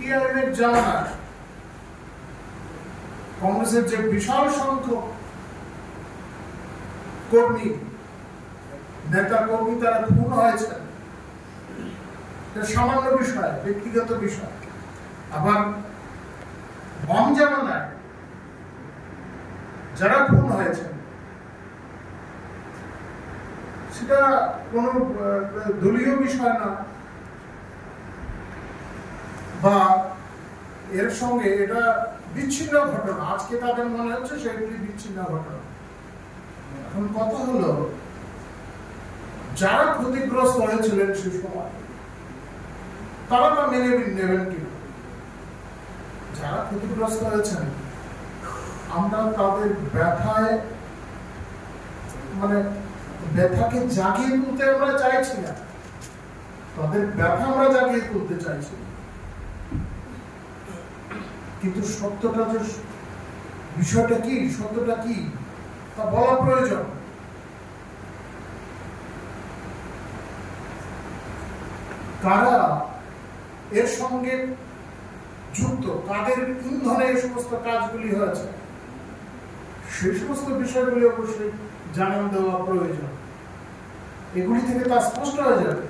সিপিআইএমের জামানায় কংগ্রেসের যে বিশাল সংখ্যক কর্মী, নেতা কর্মী তারা খুন হয়েছে, সামান্য বিষয়, ব্যক্তিগত বিষয়। আবার বাম জামানায় যারা খুন হয়েছে সেটা কোনো দলীয় বিষয় না, বা এর সঙ্গে এটা বিচ্ছিন্ন ঘটনা। আজকে তাদের মনে হচ্ছে সেগুলি বিচ্ছিন্ন ঘটনা। এখন কথা হলো, যারা ক্ষতিগ্রস্ত হয়েছিলেন সে সময় তারা তা মেনে নেবেন কিনা? যারা ক্ষতিগ্রস্ত হয়েছেন, আমরা তাদের ব্যথায়, মানে ব্যথাকে জাগিয়ে তুলতে আমরা চাইছি না, তাদের ব্যথা আমরা জাগিয়ে তুলতে চাইছি। কিন্তু সত্যটা যে বিষয়টা কি, সত্যটা কি তা বলা প্রয়োজন। কারা এর সঙ্গে যুক্ত, কাদের ইন্ধনে এই সমস্ত কাজগুলি হয়েছে, সেই সমস্ত বিষয়গুলি অবশ্যই জানান দেওয়া প্রয়োজন। এগুলি থেকে তা স্পষ্ট হয়ে যাবে